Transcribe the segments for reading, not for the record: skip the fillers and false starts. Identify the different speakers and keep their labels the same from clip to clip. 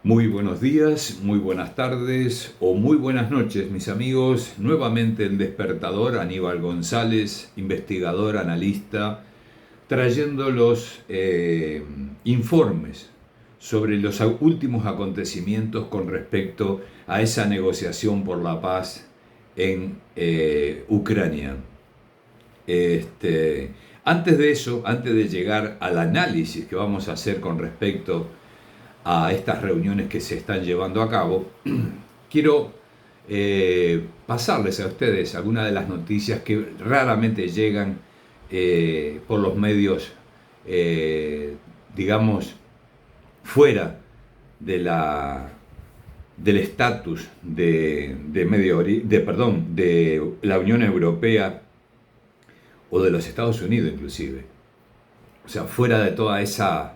Speaker 1: Muy buenos días, muy buenas tardes o muy buenas noches, mis amigos. Nuevamente el despertador, Aníbal González, investigador, analista, trayendo los informes sobre los últimos acontecimientos con respecto a esa negociación por la paz en Ucrania. Antes de eso, antes de llegar al análisis que vamos a hacer con respecto a estas reuniones que se están llevando a cabo, quiero pasarles a ustedes algunas de las noticias que raramente llegan por los medios, digamos, fuera de del estatus de la Unión Europea o de los Estados Unidos inclusive. O sea, fuera de toda esa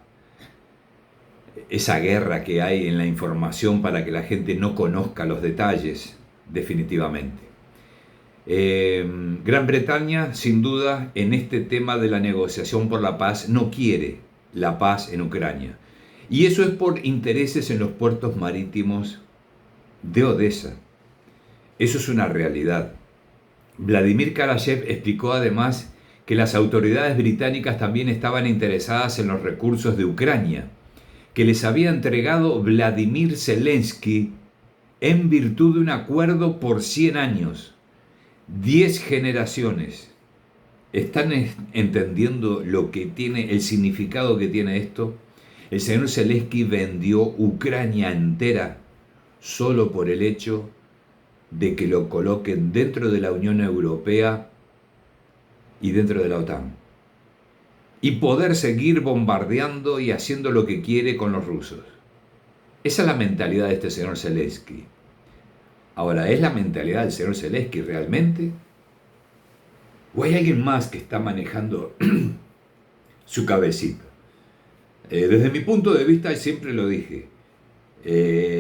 Speaker 1: guerra que hay en la información para que la gente no conozca los detalles definitivamente. Gran Bretaña, sin duda, en este tema de la negociación por la paz, no quiere la paz en Ucrania. Y eso es por intereses en los puertos marítimos de Odessa. Eso es una realidad. Vladimir Karashev explicó además que las autoridades británicas también estaban interesadas en los recursos de Ucrania, que les había entregado Vladimir Zelensky en virtud de un acuerdo por 100 años, 10 generaciones. ¿Están entendiendo lo que tiene, el significado que tiene esto? El señor Zelensky vendió Ucrania entera solo por el hecho de que lo coloquen dentro de la Unión Europea y dentro de la OTAN, y poder seguir bombardeando y haciendo lo que quiere con los rusos. Esa es la mentalidad de este señor Zelensky. Ahora, ¿es la mentalidad del señor Zelensky realmente? ¿O hay alguien más que está manejando su cabecita? Desde mi punto de vista, siempre lo dije,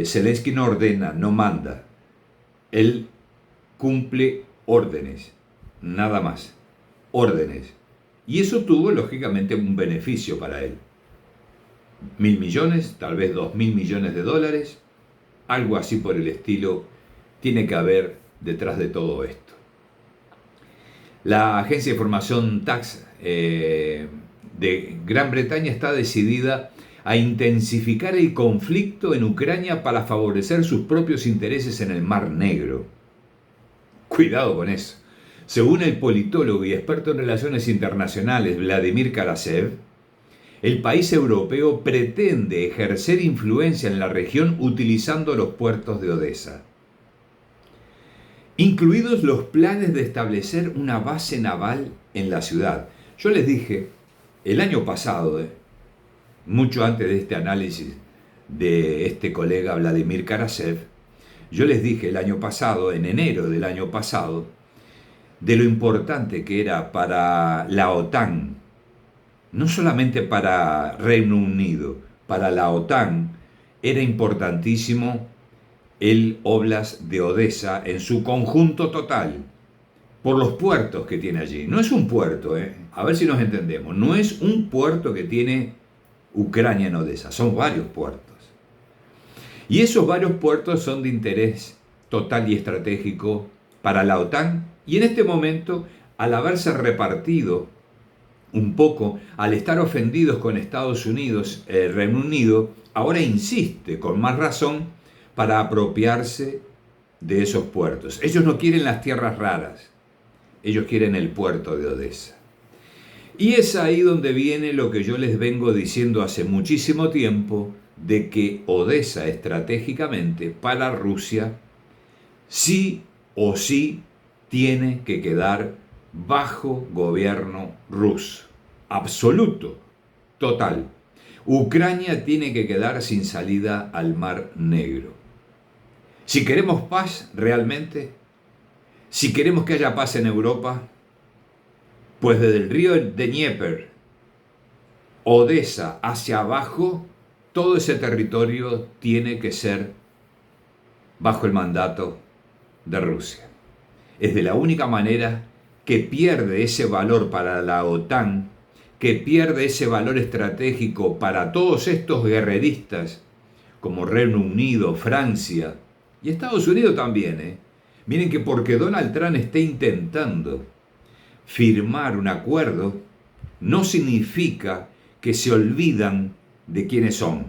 Speaker 1: Zelensky no ordena, no manda. Él cumple órdenes, nada más. Órdenes. Y eso tuvo, lógicamente, un beneficio para él. 1.000 millones, tal vez 2.000 millones de dólares, algo así por el estilo, tiene que haber detrás de todo esto. La agencia de información TASS de Gran Bretaña está decidida a intensificar el conflicto en Ucrania para favorecer sus propios intereses en el Mar Negro. Cuidado con eso. Según el politólogo y experto en relaciones internacionales Vladimir Karashev, el país europeo pretende ejercer influencia en la región utilizando los puertos de Odessa, incluidos los planes de establecer una base naval en la ciudad. Yo les dije el año pasado, mucho antes de este análisis de este colega Vladimir Karashev, yo les dije el año pasado, en enero del año pasado, de lo importante que era para la OTAN, no solamente para Reino Unido, para la OTAN era importantísimo el Oblast de Odessa en su conjunto total, por los puertos que tiene allí. No es un puerto, a ver si nos entendemos, no es un puerto que tiene Ucrania en Odessa, son varios puertos. Y esos varios puertos son de interés total y estratégico para la OTAN, y en este momento, al haberse repartido un poco, al estar ofendidos con Estados Unidos, el Reino Unido ahora insiste con más razón para apropiarse de esos puertos. Ellos no quieren las tierras raras, ellos quieren el puerto de Odessa. Y es ahí donde viene lo que yo les vengo diciendo hace muchísimo tiempo, de que Odessa estratégicamente para Rusia sí o sí tiene que quedar bajo gobierno ruso, absoluto, total. Ucrania tiene que quedar sin salida al Mar Negro. Si queremos paz realmente, si queremos que haya paz en Europa, pues desde el río de Dnieper, Odessa hacia abajo, todo ese territorio tiene que ser bajo el mandato de Rusia. Es de la única manera que pierde ese valor para la OTAN, que pierde ese valor estratégico para todos estos guerreristas como Reino Unido, Francia y Estados Unidos también. Miren que porque Donald Trump esté intentando firmar un acuerdo, no significa que se olvidan de quiénes son.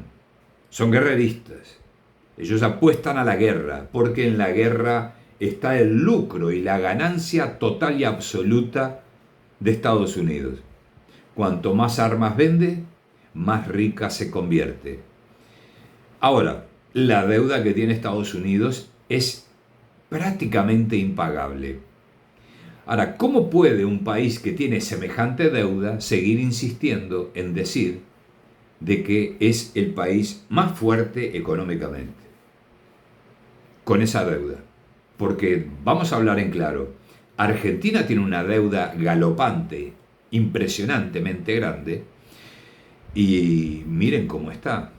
Speaker 1: Son guerreristas. Ellos apuestan a la guerra, porque en la guerra está el lucro y la ganancia total y absoluta de Estados Unidos. Cuanto más armas vende, más rica se convierte. Ahora, la deuda que tiene Estados Unidos es prácticamente impagable. Ahora, ¿cómo puede un país que tiene semejante deuda seguir insistiendo en decir de que es el país más fuerte económicamente con esa deuda? Porque vamos a hablar en claro, Argentina tiene una deuda galopante, impresionantemente grande, y miren cómo está.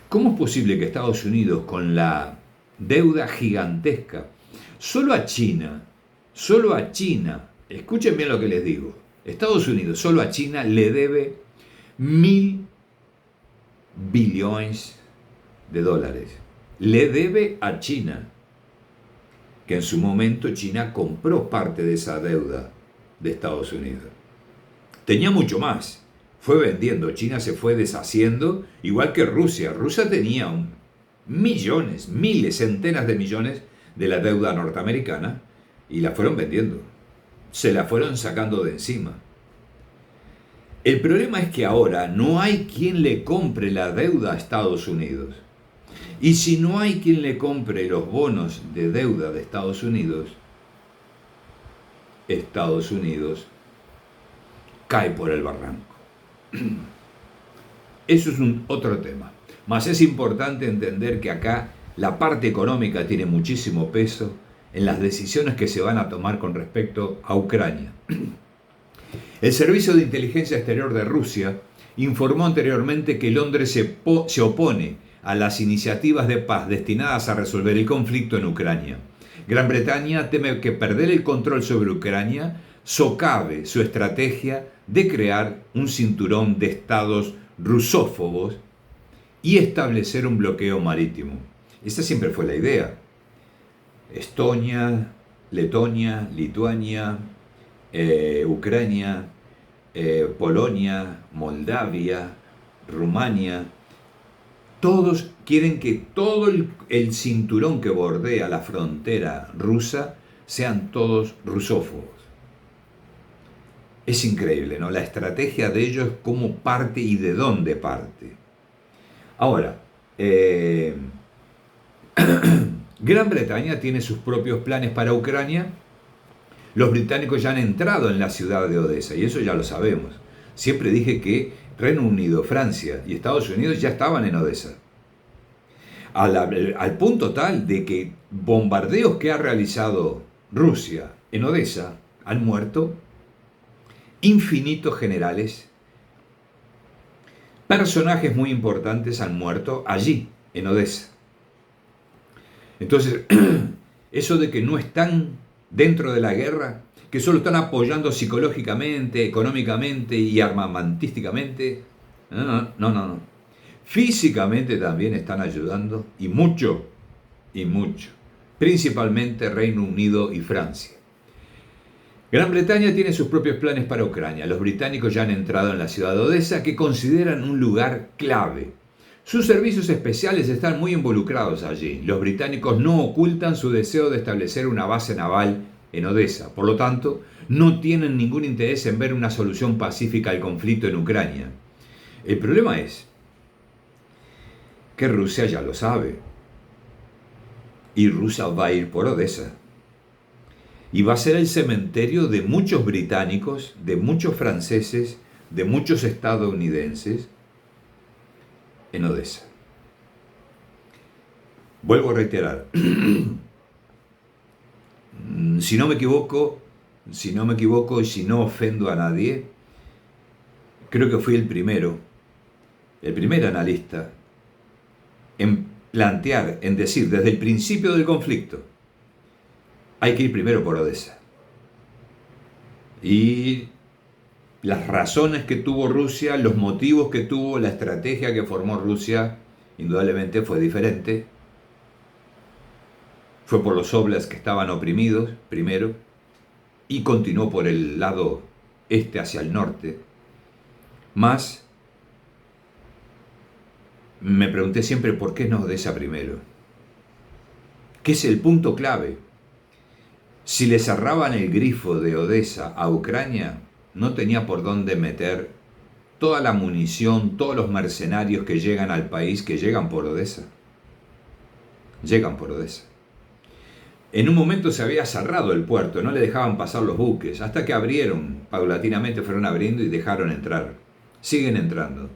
Speaker 1: ¿Cómo es posible que Estados Unidos, con la deuda gigantesca, solo a China, escuchen bien lo que les digo, Estados Unidos solo a China le debe 1.000 billones de dólares? Le debe a China, que en su momento China compró parte de esa deuda de Estados Unidos. Tenía mucho más, fue vendiendo, China se fue deshaciendo, igual que Rusia. Rusia tenía millones, miles, centenas de millones de la deuda norteamericana y la fueron vendiendo, se la fueron sacando de encima. El problema es que ahora no hay quien le compre la deuda a Estados Unidos. Y si no hay quien le compre los bonos de deuda de Estados Unidos cae por el barranco. Eso es otro tema. Mas es importante entender que acá la parte económica tiene muchísimo peso en las decisiones que se van a tomar con respecto a Ucrania. El Servicio de Inteligencia Exterior de Rusia informó anteriormente que Londres se opone a las iniciativas de paz destinadas a resolver el conflicto en Ucrania. Gran Bretaña teme que perder el control sobre Ucrania socave su estrategia de crear un cinturón de estados rusófobos y establecer un bloqueo marítimo. Esa siempre fue la idea. Estonia, Letonia, Lituania, Ucrania, Polonia, Moldavia, Rumania, todos quieren que todo el cinturón que bordea la frontera rusa sean todos rusófobos. Es increíble, ¿no? La estrategia de ellos, cómo parte y de dónde parte. Ahora, Gran Bretaña tiene sus propios planes para Ucrania. Los británicos ya han entrado en la ciudad de Odessa, y eso ya lo sabemos. Siempre dije que Reino Unido, Francia y Estados Unidos ya estaban en Odessa. Al punto tal de que bombardeos que ha realizado Rusia en Odessa han muerto infinitos generales. Personajes muy importantes han muerto allí, en Odessa. Entonces, eso de que no están dentro de la guerra, que solo están apoyando psicológicamente, económicamente y armamentísticamente, no. Físicamente también están ayudando, y mucho, principalmente Reino Unido y Francia. Gran Bretaña tiene sus propios planes para Ucrania. Los británicos ya han entrado en la ciudad de Odessa, que consideran un lugar clave. Sus servicios especiales están muy involucrados allí. Los británicos no ocultan su deseo de establecer una base naval en Odessa. Por lo tanto, no tienen ningún interés en ver una solución pacífica al conflicto en Ucrania. El problema es que Rusia ya lo sabe. Y Rusia va a ir por Odessa. Y va a ser el cementerio de muchos británicos, de muchos franceses, de muchos estadounidenses en Odessa. Vuelvo a reiterar, si no me equivoco y si no ofendo a nadie, creo que fui el primer analista en plantear, en decir desde el principio del conflicto, hay que ir primero por Odessa. Y las razones que tuvo Rusia, los motivos que tuvo, la estrategia que formó Rusia, indudablemente fue diferente. Fue por los óblasts que estaban oprimidos primero y continuó por el lado este hacia el norte. Más, me pregunté siempre por qué no Odessa primero. ¿Qué es el punto clave? Si le cerraban el grifo de Odessa a Ucrania, no tenía por dónde meter toda la munición, todos los mercenarios que llegan al país, que llegan por Odessa. Llegan por Odessa. En un momento se había cerrado el puerto, no le dejaban pasar los buques, hasta que abrieron, paulatinamente fueron abriendo y dejaron entrar. Siguen entrando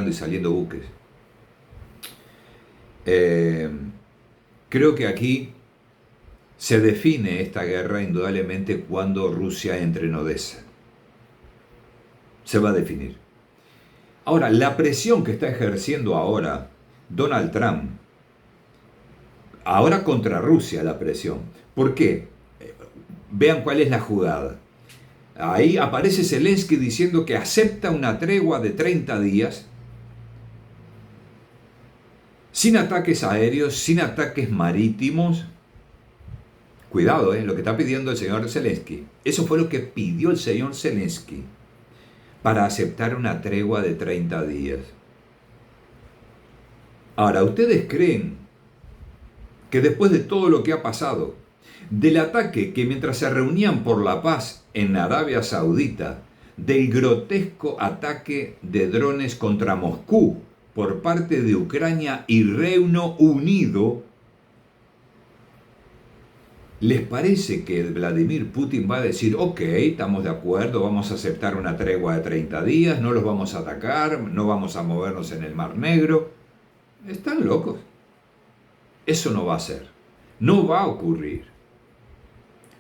Speaker 1: y saliendo buques. Creo que aquí se define esta guerra indudablemente cuando Rusia entre en Odessa. Se va a definir. Ahora, la presión que está ejerciendo ahora Donald Trump, ahora contra Rusia la presión. ¿Por qué? Vean cuál es la jugada. Ahí aparece Zelensky diciendo que acepta una tregua de 30 días sin ataques aéreos, sin ataques marítimos. Cuidado, lo que está pidiendo el señor Zelensky. Eso fue lo que pidió el señor Zelensky para aceptar una tregua de 30 días. Ahora, ¿ustedes creen que después de todo lo que ha pasado, del ataque que mientras se reunían por la paz en Arabia Saudita, del grotesco ataque de drones contra Moscú por parte de Ucrania y Reino Unido, les parece que Vladimir Putin va a decir, ok, estamos de acuerdo, vamos a aceptar una tregua de 30 días, no los vamos a atacar, no vamos a movernos en el Mar Negro? Están locos. Eso no va a ser. No va a ocurrir.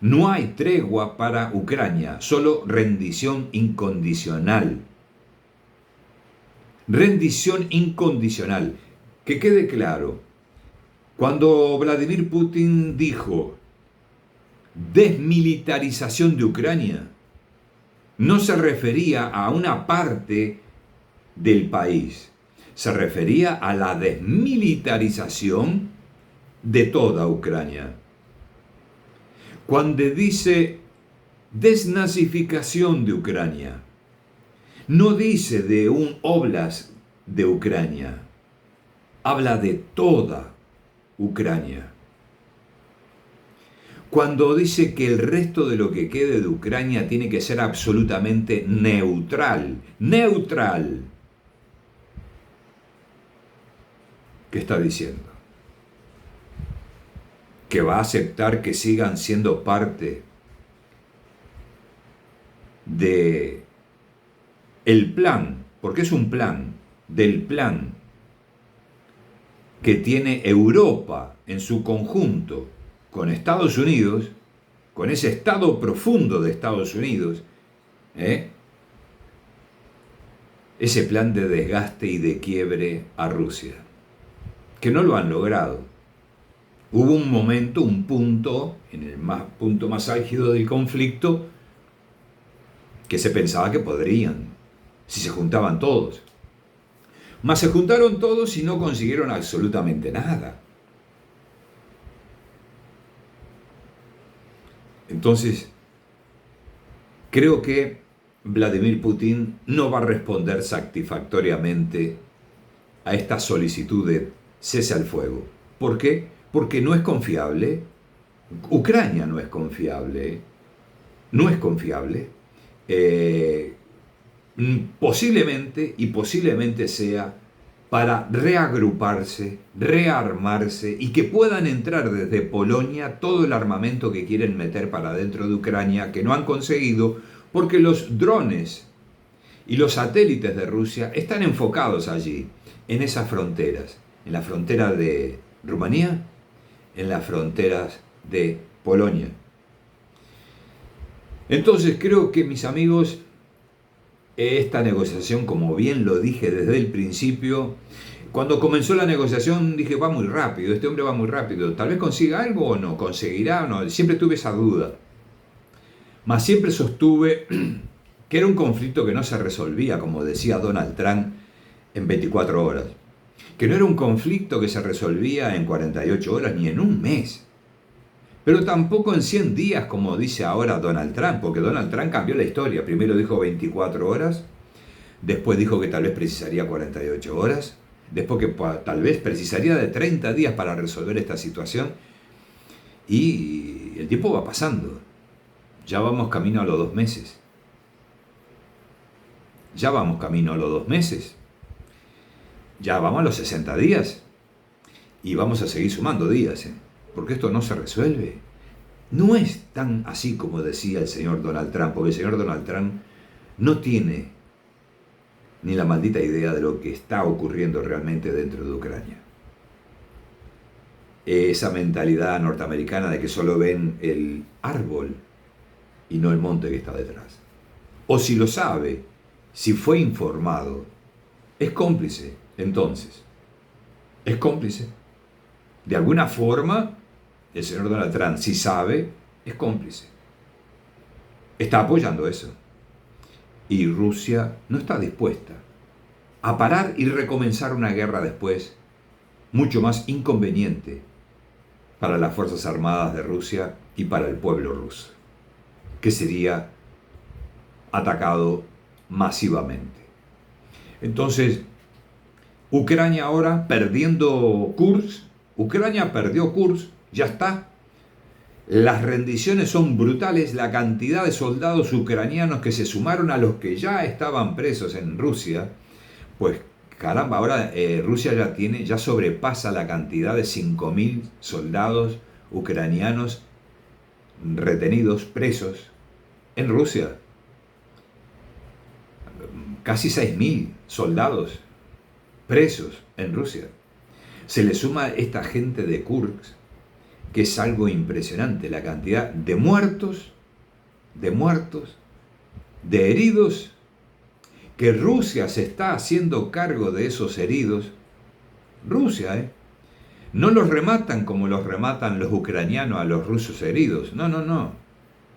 Speaker 1: No hay tregua para Ucrania, solo rendición incondicional. Rendición incondicional. Que quede claro, cuando Vladimir Putin dijo desmilitarización de Ucrania, no se refería a una parte del país, se refería a la desmilitarización de toda Ucrania. Cuando dice desnazificación de Ucrania, no dice de un óblast de Ucrania, habla de toda Ucrania. Cuando dice que el resto de lo que quede de Ucrania tiene que ser absolutamente neutral, neutral, ¿qué está diciendo? Que va a aceptar que sigan siendo parte de el plan, porque es un plan, del plan que tiene Europa en su conjunto con Estados Unidos, con ese estado profundo de Estados Unidos, ese plan de desgaste y de quiebre a Rusia, que no lo han logrado. Hubo un momento, un punto, en el punto más álgido del conflicto, que se pensaba que podrían, si se juntaban todos. Mas se juntaron todos y no consiguieron absolutamente nada. Entonces, creo que Vladimir Putin no va a responder satisfactoriamente a esta solicitud de cese al fuego. ¿Por qué? Porque no es confiable. Ucrania no es confiable. No es confiable. Posiblemente sea para reagruparse, rearmarse y que puedan entrar desde Polonia todo el armamento que quieren meter para dentro de Ucrania, que no han conseguido, porque los drones y los satélites de Rusia están enfocados allí, en esas fronteras, en la frontera de Rumanía, en las fronteras de Polonia. Entonces creo que, mis amigos, esta negociación, como bien lo dije desde el principio, cuando comenzó la negociación dije, va muy rápido, este hombre va muy rápido, tal vez consiga algo o no, conseguirá o no, siempre tuve esa duda. Mas siempre sostuve que era un conflicto que no se resolvía, como decía Donald Trump, en 24 horas, que no era un conflicto que se resolvía en 48 horas ni en un mes, pero tampoco en 100 días, como dice ahora Donald Trump, porque Donald Trump cambió la historia. Primero dijo 24 horas, después dijo que tal vez precisaría 48 horas, después que tal vez precisaría de 30 días para resolver esta situación, y el tiempo va pasando. Ya vamos camino a los 2 meses. Ya vamos camino a los 2 meses. Ya vamos a los 60 días. Y vamos a seguir sumando días, porque esto no se resuelve. No es tan así como decía el señor Donald Trump, porque el señor Donald Trump no tiene ni la maldita idea de lo que está ocurriendo realmente dentro de Ucrania. Esa mentalidad norteamericana de que solo ven el árbol y no el monte que está detrás. O si lo sabe, si fue informado, es cómplice, entonces. Es cómplice. De alguna forma, el señor Donald Trump, si sabe, es cómplice. Está apoyando eso. Y Rusia no está dispuesta a parar y recomenzar una guerra después, mucho más inconveniente para las Fuerzas Armadas de Rusia y para el pueblo ruso, que sería atacado masivamente. Entonces, Ucrania ahora perdiendo Kursk, Ucrania perdió Kursk, ya está. Las rendiciones son brutales, la cantidad de soldados ucranianos que se sumaron a los que ya estaban presos en Rusia, pues caramba, ahora Rusia ya sobrepasa la cantidad de 5.000 soldados ucranianos retenidos, presos en Rusia. Casi 6.000 soldados presos en Rusia. Se le suma esta gente de Kursk, que es algo impresionante, la cantidad de muertos, de heridos, que Rusia se está haciendo cargo de esos heridos. Rusia, no los rematan como los rematan los ucranianos a los rusos heridos. No, no, no.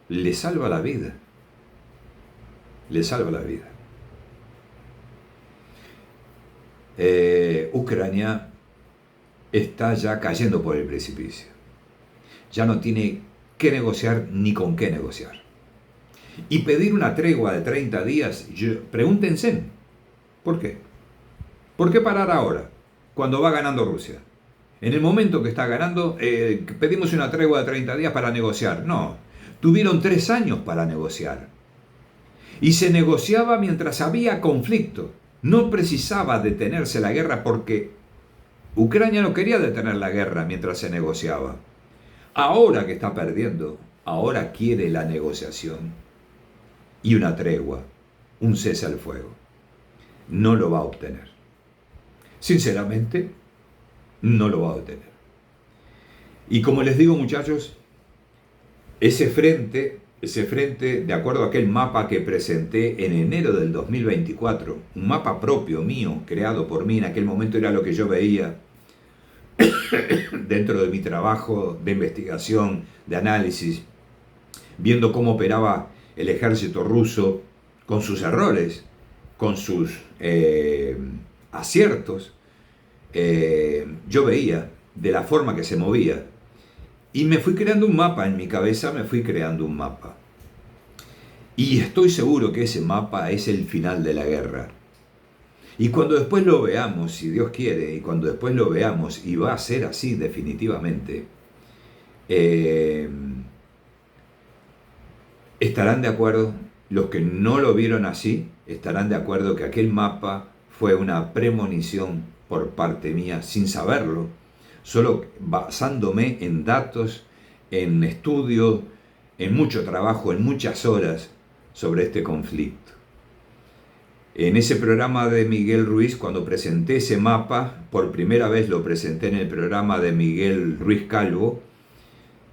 Speaker 1: Le salva la vida. Le salva la vida. Ucrania está ya cayendo por el precipicio. Ya no tiene qué negociar ni con qué negociar. Y pedir una tregua de 30 días, pregúntense, ¿por qué? ¿Por qué parar ahora, cuando va ganando Rusia? En el momento que está ganando, pedimos una tregua de 30 días para negociar. No, tuvieron 3 años para negociar. Y se negociaba mientras había conflicto. No precisaba detenerse la guerra porque Ucrania no quería detener la guerra mientras se negociaba. Ahora que está perdiendo, ahora quiere la negociación y una tregua, un cese al fuego. No lo va a obtener. Sinceramente, no lo va a obtener. Y como les digo, muchachos, ese frente, de acuerdo a aquel mapa que presenté en enero del 2024, un mapa propio mío, creado por mí, en aquel momento era lo que yo veía dentro de mi trabajo de investigación, de análisis, viendo cómo operaba el ejército ruso con sus errores, con sus aciertos. Yo veía de la forma que se movía y me fui creando un mapa en mi cabeza, y estoy seguro que ese mapa es el final de la guerra. Y cuando después lo veamos, si Dios quiere, y cuando después lo veamos, y va a ser así definitivamente, estarán de acuerdo, los que no lo vieron así, estarán de acuerdo que aquel mapa fue una premonición por parte mía, sin saberlo, solo basándome en datos, en estudios, en mucho trabajo, en muchas horas sobre este conflicto. En ese programa de Miguel Ruiz, cuando presenté ese mapa, por primera vez lo presenté en el programa de Miguel Ruiz Calvo,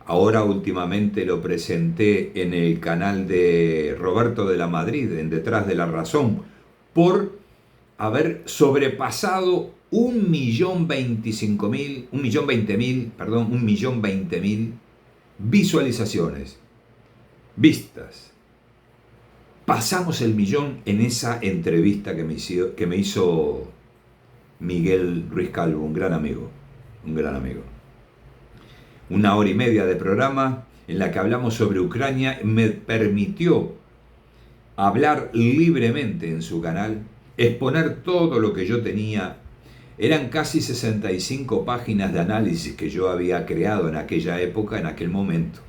Speaker 1: ahora últimamente lo presenté en el canal de Roberto de la Madrid, en Detrás de la Razón, por haber sobrepasado 1.020.000 visualizaciones, vistas. Pasamos el millón en esa entrevista que me hizo Miguel Ruiz Calvo, un gran amigo, un gran amigo. 1 hora y media de programa en la que hablamos sobre Ucrania, me permitió hablar libremente en su canal, exponer todo lo que yo tenía. Eran casi 65 páginas de análisis que yo había creado en aquella época, en aquel momento.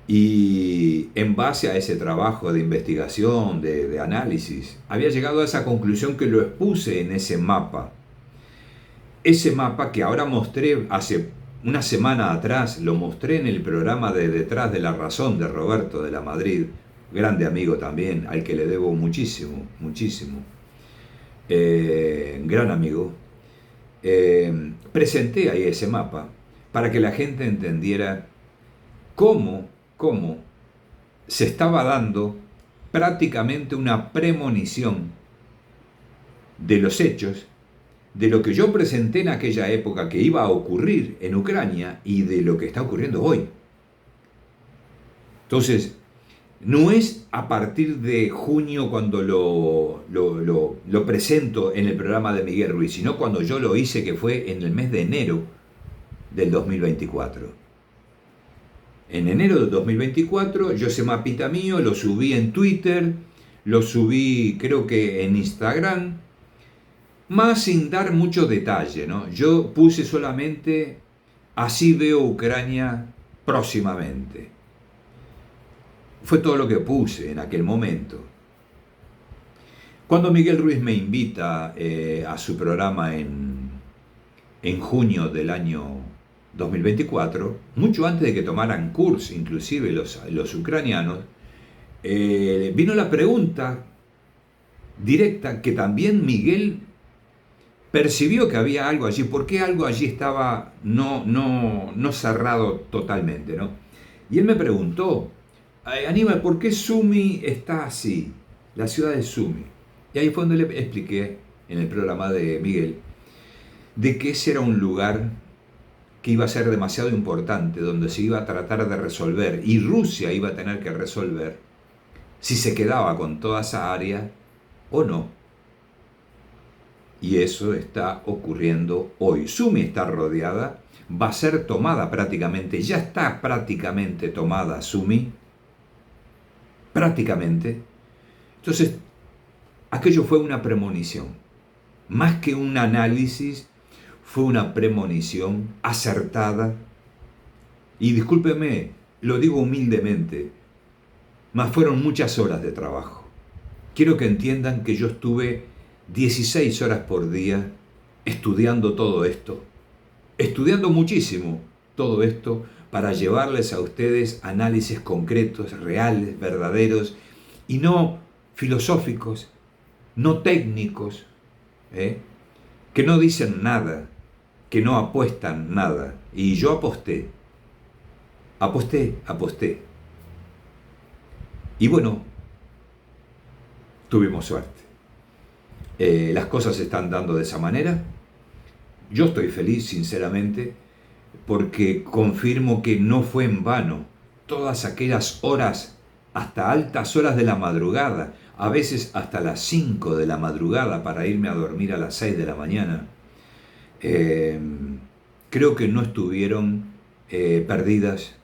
Speaker 1: Y en base a ese trabajo de investigación, de análisis, había llegado a esa conclusión que lo expuse en ese mapa. Ese mapa que ahora mostré hace una semana atrás, lo mostré en el programa de Detrás de la Razón de Roberto de la Madrid, grande amigo también, al que le debo muchísimo, muchísimo. Gran amigo. Presenté ahí ese mapa para que la gente entendiera cómo se estaba dando prácticamente una premonición de los hechos, de lo que yo presenté en aquella época que iba a ocurrir en Ucrania y de lo que está ocurriendo hoy. Entonces, no es a partir de junio cuando lo presento en el programa de Miguel Ruiz, sino cuando yo lo hice, que fue en el mes de enero del 2024. En enero del 2024, yo ese mapita mío lo subí en Twitter, lo subí creo que en Instagram, más sin dar mucho detalle, ¿no? Yo puse solamente, así veo Ucrania próximamente. Fue todo lo que puse en aquel momento. Cuando Miguel Ruiz me invita a su programa en junio del año 2024, mucho antes de que tomaran curso, inclusive los ucranianos, vino la pregunta directa que también Miguel percibió que había algo allí. ¿Por qué algo allí estaba no cerrado totalmente, ¿no? Y él me preguntó: Aníbal, ¿por qué Sumy está así? La ciudad de Sumy. Y ahí fue donde le expliqué en el programa de Miguel de que ese era un lugar que iba a ser demasiado importante, donde se iba a tratar de resolver, y Rusia iba a tener que resolver si se quedaba con toda esa área o no. Y eso está ocurriendo hoy. Sumy está rodeada, va a ser tomada prácticamente, ya está prácticamente tomada Sumy, prácticamente. Entonces, aquello fue una premonición, más que un análisis, fue una premonición acertada. Y discúlpeme, lo digo humildemente, mas fueron muchas horas de trabajo. Quiero que entiendan que yo estuve 16 horas por día estudiando todo esto, estudiando muchísimo todo esto para llevarles a ustedes análisis concretos, reales, verdaderos, y no filosóficos, no técnicos, que no dicen nada, que no apuestan nada. Y yo aposté. Y bueno, tuvimos suerte. Las cosas se están dando de esa manera. Yo estoy feliz, sinceramente, porque confirmo que no fue en vano todas aquellas horas, hasta altas horas de la madrugada, a veces hasta las 5 de la madrugada para irme a dormir a las 6 de la mañana. Creo que no estuvieron perdidas,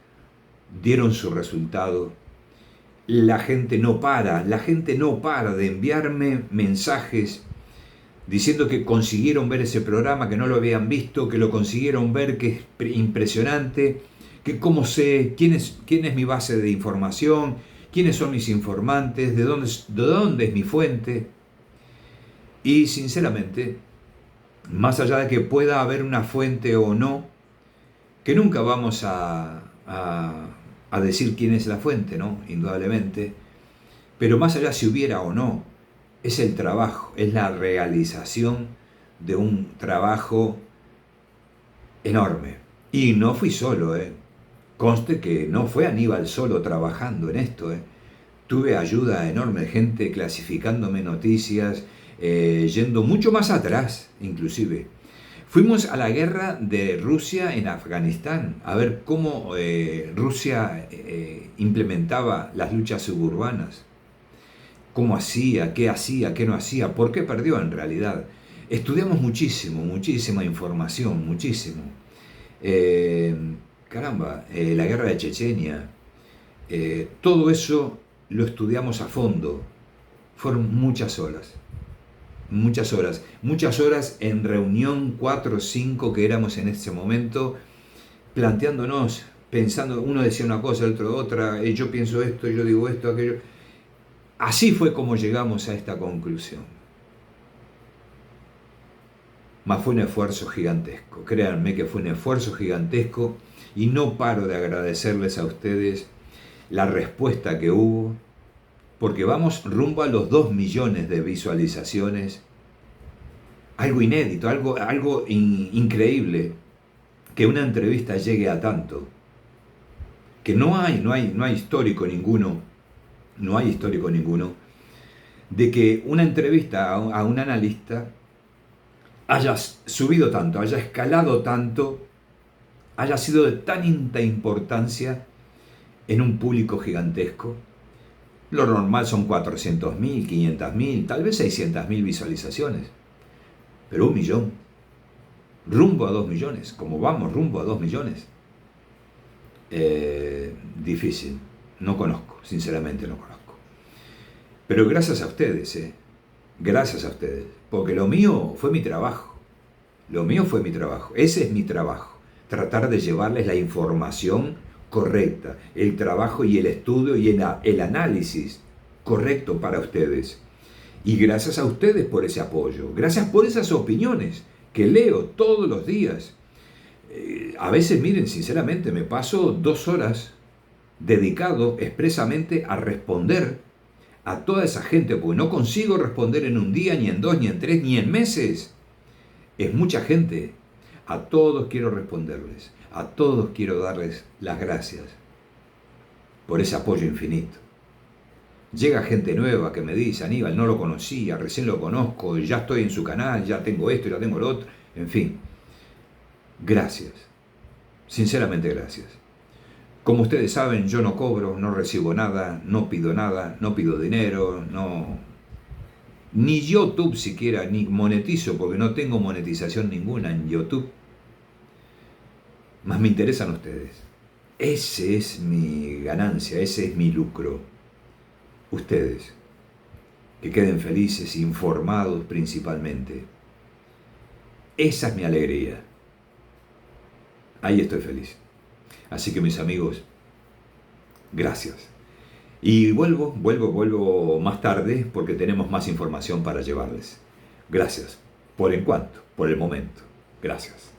Speaker 1: dieron su resultado. La gente no para de enviarme mensajes diciendo que consiguieron ver ese programa, que no lo habían visto, que lo consiguieron ver, que es impresionante, que cómo sé, quién es mi base de información, quiénes son mis informantes, de dónde es mi fuente. Y sinceramente, más allá de que pueda haber una fuente o no, que nunca vamos a decir quién es la fuente, ¿no? Indudablemente. Pero más allá si hubiera o no, es el trabajo, es la realización de un trabajo enorme. Y no fui solo, Conste que no fue Aníbal solo trabajando en esto, Tuve ayuda enorme de gente clasificándome noticias, yendo mucho más atrás, inclusive. Fuimos a la guerra de Rusia en Afganistán, a ver cómo Rusia implementaba las luchas suburbanas. cómo hacía, qué no hacía, por qué perdió en realidad. Estudiamos muchísimo, muchísima información, muchísimo. Eh, la guerra de Chechenia, todo eso lo estudiamos a fondo. Fueron muchas horas en reunión, 4 o 5 que éramos en ese momento, planteándonos, pensando, uno decía una cosa, el otro otra, yo pienso esto, yo digo esto, aquello. Así fue como llegamos a esta conclusión. Mas fue un esfuerzo gigantesco, créanme que fue un esfuerzo gigantesco y no paro de agradecerles a ustedes la respuesta que hubo, porque vamos rumbo a los 2 millones de visualizaciones, algo inédito, algo increíble, que una entrevista llegue a tanto, que no hay histórico ninguno, de que una entrevista a un analista haya subido tanto, haya escalado tanto, haya sido de tanta importancia en un público gigantesco. Lo normal son 400.000, 500.000, tal vez 600.000 visualizaciones. Pero 1 millón, rumbo a 2 millones, como vamos rumbo a 2 millones. Difícil, no conozco, sinceramente no conozco. Pero gracias a ustedes, gracias a ustedes, porque lo mío fue mi trabajo. Ese es mi trabajo, tratar de llevarles la información correcta, el trabajo y el estudio y el análisis correcto para ustedes. Y gracias a ustedes por ese apoyo, gracias por esas opiniones que leo todos los días. A veces, miren, sinceramente, me paso 2 horas dedicado expresamente a responder a toda esa gente, porque no consigo responder en un día, ni en 2, ni en 3, ni en meses. Es mucha gente. A todos quiero responderles, a todos quiero darles las gracias por ese apoyo infinito. Llega gente nueva que me dice, Aníbal, no lo conocía, recién lo conozco, ya estoy en su canal, ya tengo esto, ya tengo lo otro, en fin. Gracias, sinceramente gracias. Como ustedes saben, yo no cobro, no recibo nada, no pido dinero, ni YouTube siquiera, ni monetizo, porque no tengo monetización ninguna en YouTube. Más me interesan ustedes. Ese es mi ganancia, ese es mi lucro. Ustedes, que queden felices, informados principalmente. Esa es mi alegría. Ahí estoy feliz. Así que mis amigos, gracias. Y vuelvo más tarde porque tenemos más información para llevarles. Gracias por el momento. Gracias.